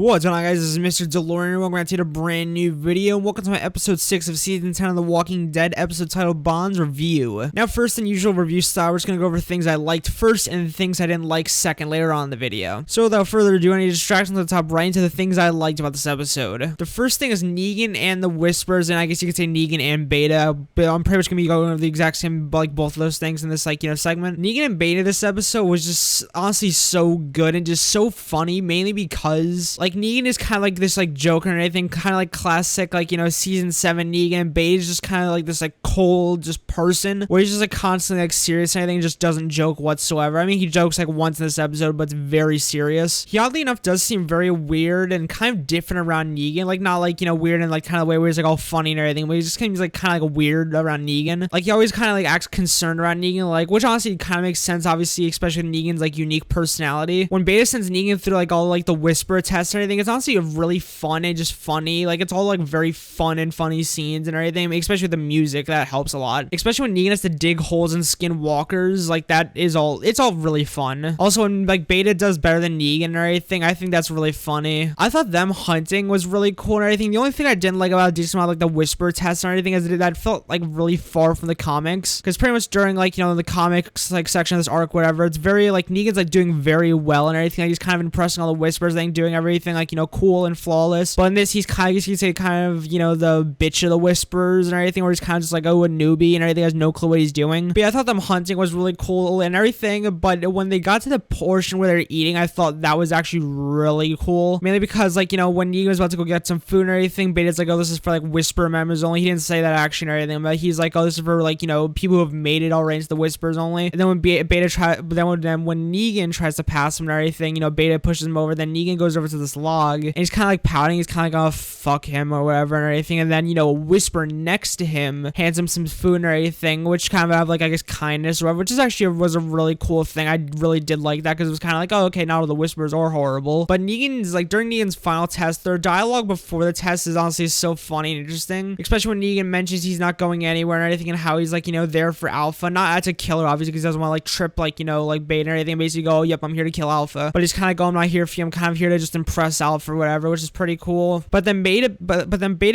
What's going on, guys? This is Mr. DeLorean. Welcome back to a brand new video. Welcome to my episode 6 of season 10 of The Walking Dead, episode titled Bonds Review. Now, first, in usual review style, we're just going to go over things I liked first and things I didn't like second later on in the video. So without further ado, any distractions at the top right into the things I liked about this episode. The first thing is Negan and the Whispers, and I guess you could say Negan and Beta, but I'm pretty much going to be going over the exact same, like, both of those things in this, like, segment. Negan and Beta this episode was just honestly so good and just so funny, mainly because, like, Negan is kind of like this, like, joker and everything, kind of like classic, like, season 7 Negan. Beta's just kind of like this, like, cold, just person, where he's just, like, constantly, like, serious and everything, just doesn't joke whatsoever. I mean, he jokes, like, once in this episode, but it's very serious. He, oddly enough, does seem very weird and kind of different around Negan, like, not, like, weird in, like, kind of way where he's, like, all funny and everything, but he just seems, like, kind of, like, weird around Negan. Like, he always kind of, like, acts concerned around Negan, like, which honestly kind of makes sense, obviously, especially with Negan's, like, unique personality. When Beta sends Negan through, like, all, like, the Whisper tests and everything, it's honestly really fun and just funny. Like, it's all, like, very fun and funny scenes and everything, especially with the music. That helps a lot, especially when Negan has to dig holes and skin walkers. Like, that is all, it's all really fun. Also, when, like, Beta does better than Negan or anything, I think that's really funny. I thought them hunting was really cool and everything. The only thing I didn't like about a decent amount, like, the Whisper test and everything, is that felt, like, really far from the comics, because pretty much during, like, the comics, like, section of this arc, whatever, it's very, like, Negan's, like, doing very well and everything. Like, he's kind of impressing all the Whispers, like, doing everything, like, cool and flawless. But in this, he's kind of, you could say, kind of, the bitch of the Whispers and everything, where he's kind of just like, oh, a newbie and everything, has no clue what he's doing. But yeah, I thought them hunting was really cool and everything, but when they got to the portion where they're eating, I thought that was actually really cool. Mainly because, like, when Negan was about to go get some food and everything, Beta's like, oh, this is for, like, Whisper members only. He didn't say that action or anything, but he's like, oh, this is for, like, people who have made it already into the Whispers only. And then when when Negan tries to pass him and everything, Beta pushes him over, then Negan goes over to this log, and he's kind of, like, pouting. He's kind of like, oh, fuck him or whatever and everything. And then, a Whisper next to him hands him some food and everything, which kind of have, like, I guess, kindness or whatever, which is actually was a really cool thing. I really did like that, because it was kind of like, oh, okay, not all the Whispers are horrible. But Negan's, like, during Negan's final test, their dialogue before the test is honestly so funny and interesting, especially when Negan mentions he's not going anywhere and everything, and how he's, like, there for Alpha, not to kill her, obviously, because he doesn't want to, like, trip, like, like, Beta and everything, basically go, oh, yep, I'm here to kill Alpha, but he's kind of going, I'm not here for you, I'm kind of here to just impress Alpha or whatever, which is pretty cool. But then Beta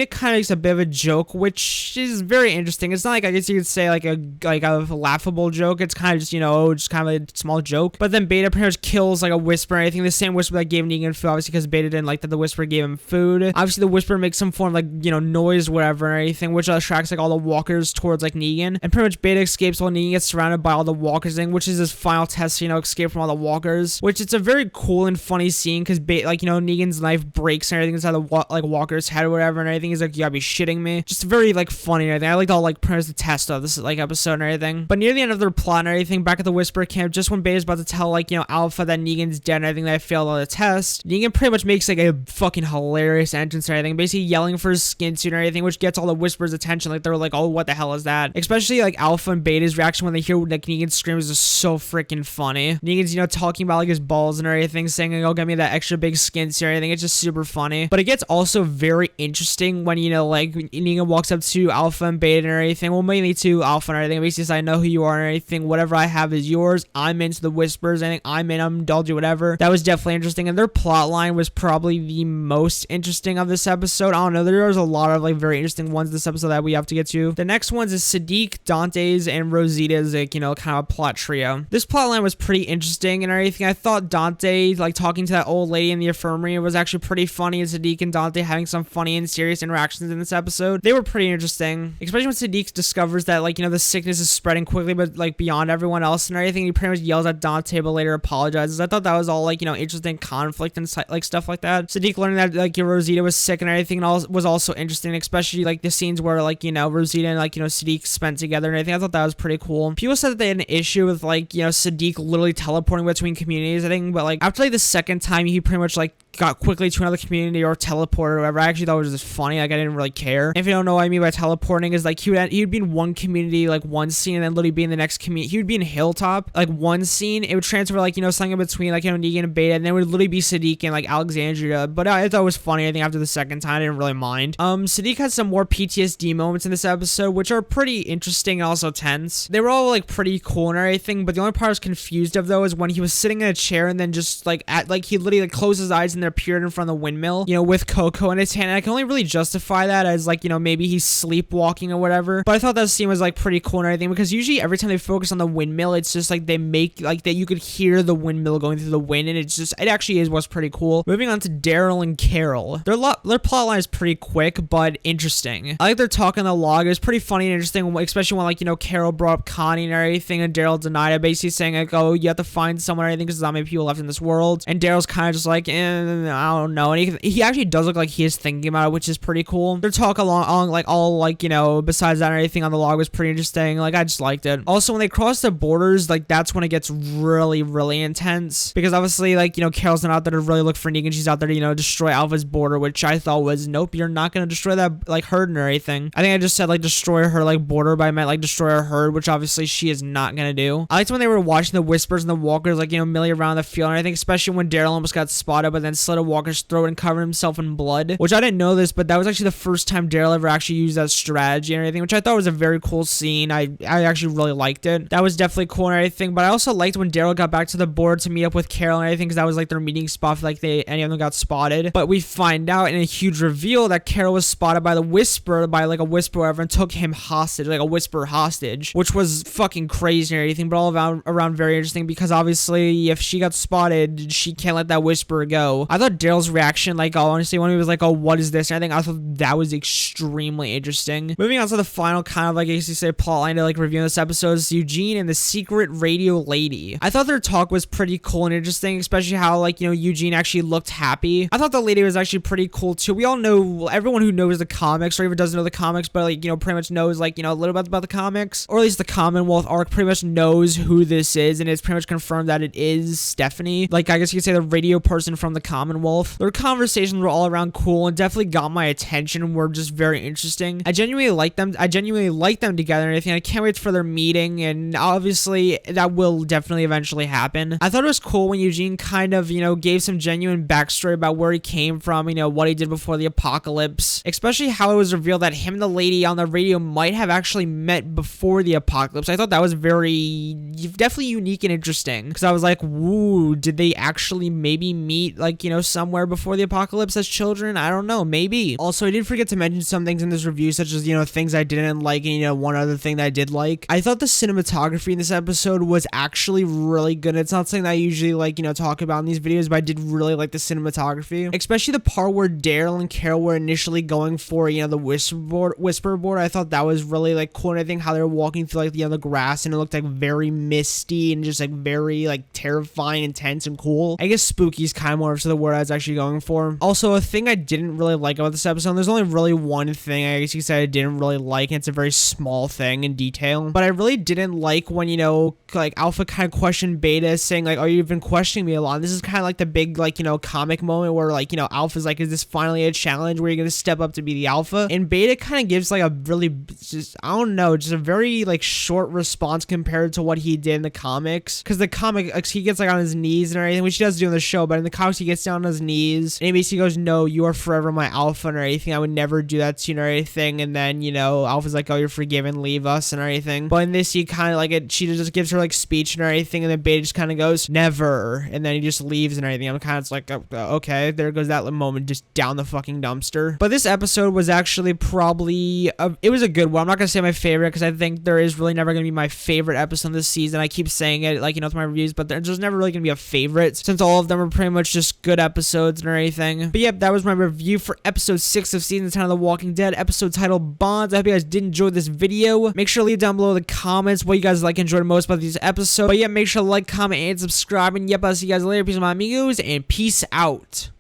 kind of makes a bit of a joke, which is very interesting. It's not, like, I guess you could say, like a laughable joke. It's kind of just, just kind of a small joke. But then Beta pretty much kills, like, a Whisper and everything, the same Whisper that gave Negan food, obviously, because Beta didn't like that the Whisper gave him food. Obviously, the Whisper makes some form of, like, noise, whatever, and everything, which attracts, like, all the walkers towards, like, Negan. And pretty much Beta escapes while Negan gets surrounded by all the walkers thing, which is his final test, escape from all the walkers, which it's a very cool and funny scene, because Negan's knife breaks and everything inside the walker's head or whatever and everything. He's like, you gotta be shitting me. Just very, like, funny and everything. I liked all, like, premise the test of this, like, episode and everything. But near the end of their plot and everything, back at the Whisper camp, just when Beta's about to tell, like, Alpha that Negan's dead and everything, that I failed on the test, Negan pretty much makes, like, a fucking hilarious entrance and everything, basically yelling for his skin suit and everything, which gets all the Whispers' attention. Like, they're like, oh, what the hell is that? Especially, like, Alpha and Beta's reaction when they hear, like, Negan scream is just so freaking funny. Negan's, talking about, like, his balls and everything, saying, like, oh, get me that extra big skin suit and everything. It's just super funny. But it gets also very interesting when, like, Negan walks up to Alpha and Beta and everything. Well, mainly to Alpha and everything. Basically says, I know who you are and everything. Whatever I have is yours. I'm into the Whispers. I think I'm in them. I'll do whatever. That was definitely interesting. And their plot line was probably the most interesting of this episode. I don't know. There was a lot of, like, very interesting ones this episode that we have to get to. The next ones is Siddiq, Dante's, and Rosita's, like, kind of a plot trio. This plot line was pretty interesting and everything. I thought Dante, like, talking to that old lady in the infirmary was actually pretty funny, and Siddiq and Dante having some funny and serious interactions in this episode. They were pretty interesting, especially when Siddiq discovers that, like, the sickness is spreading quickly, but, like, beyond everyone else and everything. He pretty much yells at Dante, but later apologizes. I thought that was all, like, interesting conflict and, like, stuff like that. Siddiq learning that, like, Rosita was sick and everything and was also interesting, especially, like, the scenes where, like, Rosita and, like, Siddiq spent together and everything. I thought that was pretty cool. People said that they had an issue with, like, Siddiq literally teleporting between communities, I think, but, like, after, like, the second time, he pretty much, like, got quickly to another community or teleport or whatever. I actually thought it was just funny. Like, I didn't really care. If you don't know what I mean by teleporting, is like he would be in one community, like, one scene, and then literally be in the next community. He would be in Hilltop, like, one scene. It would transfer, like, something in between, like, Negan and Beta, and then it would literally be Siddiq and, like, Alexandria. But I thought it was funny. I think after the second time, I didn't really mind. Siddiq has some more PTSD moments in this episode, which are pretty interesting and also tense. They were all, like, pretty cool and everything, but the only part I was confused of, though, is when he was sitting in a chair and then just, like, he literally, like, closed his eyes and that appeared in front of the windmill, you know, with Coco in his hand. And I can only really justify that as like, you know, maybe he's sleepwalking or whatever. But I thought that scene was like pretty cool and everything, because usually every time they focus on the windmill, it's just like they make like that you could hear the windmill going through the wind, and it's just, it actually is what's pretty cool. Moving on to Daryl and Carol. Their plot line is pretty quick but interesting. I like their talk in the log. It was pretty funny and interesting, especially when like, you know, Carol brought up Connie and everything, and Daryl denied it, basically saying like, oh, you have to find someone or anything because there's not many people left in this world. And Daryl's kind of just like, I don't know. And he actually does look like he is thinking about it, which is pretty cool. Their talk along like all like, you know, besides that and everything on the log was pretty interesting. Like, I just liked it. Also, when they cross the borders, like that's when it gets really, really intense, because obviously, like, you know, Carol's not out there to really look for Negan. She's out there to, you know, destroy Alpha's border, which I thought was, nope, you're not gonna destroy that like herd or anything. I think I just said like destroy her like border, but I meant like destroy her herd, which obviously she is not gonna do. I liked when they were watching the Whispers and the Walkers, like, you know, milling around the field, and I think especially when Daryl almost got spotted but then slit a Walker's throat and covered himself in blood, which I didn't know this, but that was actually the first time Daryl ever actually used that strategy and everything, which I thought was a very cool scene. I actually really liked it. That was definitely cool and everything. But I also liked when Daryl got back to the board to meet up with Carol and everything, because that was like their meeting spot for like any of them got spotted. But we find out in a huge reveal that Carol was spotted by the Whisper, by like a Whisper whatever, and took him hostage, like a Whisper hostage, which was fucking crazy and everything, but all around very interesting, because obviously if she got spotted, she can't let that Whisper go. I thought Daryl's reaction, like, oh, honestly, when he was like, oh, what is this and I thought that was extremely interesting. Moving on to the final kind of like, I guess you say, plot line to like review this episode is Eugene and the secret radio lady. I thought their talk was pretty cool and interesting, especially how like, you know, Eugene actually looked happy. I thought the lady was actually pretty cool too. We all know, everyone who knows the comics or even doesn't know the comics, but like, you know, pretty much knows like, you know, a little bit about the comics, or at least the Commonwealth arc, pretty much knows who this is, and it's pretty much confirmed that it is Stephanie. Like, I guess you could say the radio person from the Commonwealth. Their conversations were all around cool and definitely got my attention and were just very interesting. I genuinely like them together and everything. I can't wait for their meeting, and obviously that will definitely eventually happen. I thought it was cool when Eugene kind of, you know, gave some genuine backstory about where he came from, you know, what he did before the apocalypse, especially how it was revealed that him and the lady on the radio might have actually met before the apocalypse. I thought that was very, definitely unique and interesting, because I was like, woo, did they actually maybe meet like, you know, somewhere before the apocalypse as children? I don't know, maybe. Also, I did forget to mention some things in this review, such as, you know, things I didn't like, and, you know, one other thing that I did like. I thought the cinematography in this episode was actually really good. It's not something that I usually like, you know, talk about in these videos, but I did really like the cinematography, especially the part where Daryl and Carol were initially going for, you know, the whisper board. I thought that was really like cool, and I think how they were walking through like, you know, the grass, and it looked like very misty and just like very like terrifying, intense, and cool. I guess spooky is kind of more of the word I was actually going for. Also, a thing I didn't really like about this episode, there's only really one thing I guess you could say I didn't really like, and it's a very small thing in detail, but I really didn't like when, you know, like Alpha kind of questioned Beta, saying like, oh, you've been questioning me a lot. And this is kind of like the big, like, you know, comic moment where like, you know, Alpha's like, is this finally a challenge where you're gonna step up to be the Alpha? And Beta kind of gives like a really just, I don't know, just a very like short response compared to what he did in the comics, because the comic, like, he gets like on his knees and everything, which he does do in the show, but in the comics he gets down on his knees and he basically goes, no, you are forever my Alpha and everything, I would never do that to you and everything. And then, you know, Alpha's like, oh, you're forgiven, leave us and everything. But in this, he kind of like, she just gives her like speech and everything, and then Beta just kind of goes, never, and then he just leaves and everything. I'm kind of like, okay, there goes that moment, just down the fucking dumpster. But this episode was actually probably it was a good one. I'm not gonna say my favorite, because I think there is really never gonna be my favorite episode this season. I keep saying it, like, you know, to my reviews, but there's just never really gonna be a favorite, since all of them are pretty much just good episodes and everything. But yep, that was my review for episode 6 of season 10 of The Walking Dead, episode titled Bonds. I hope you guys did enjoy this video. Make sure to leave down below the comments what you guys like enjoyed most about these episodes. But yeah, make sure to like, comment, and subscribe. And yep, I'll see you guys later. Peace, my amigos, and peace out.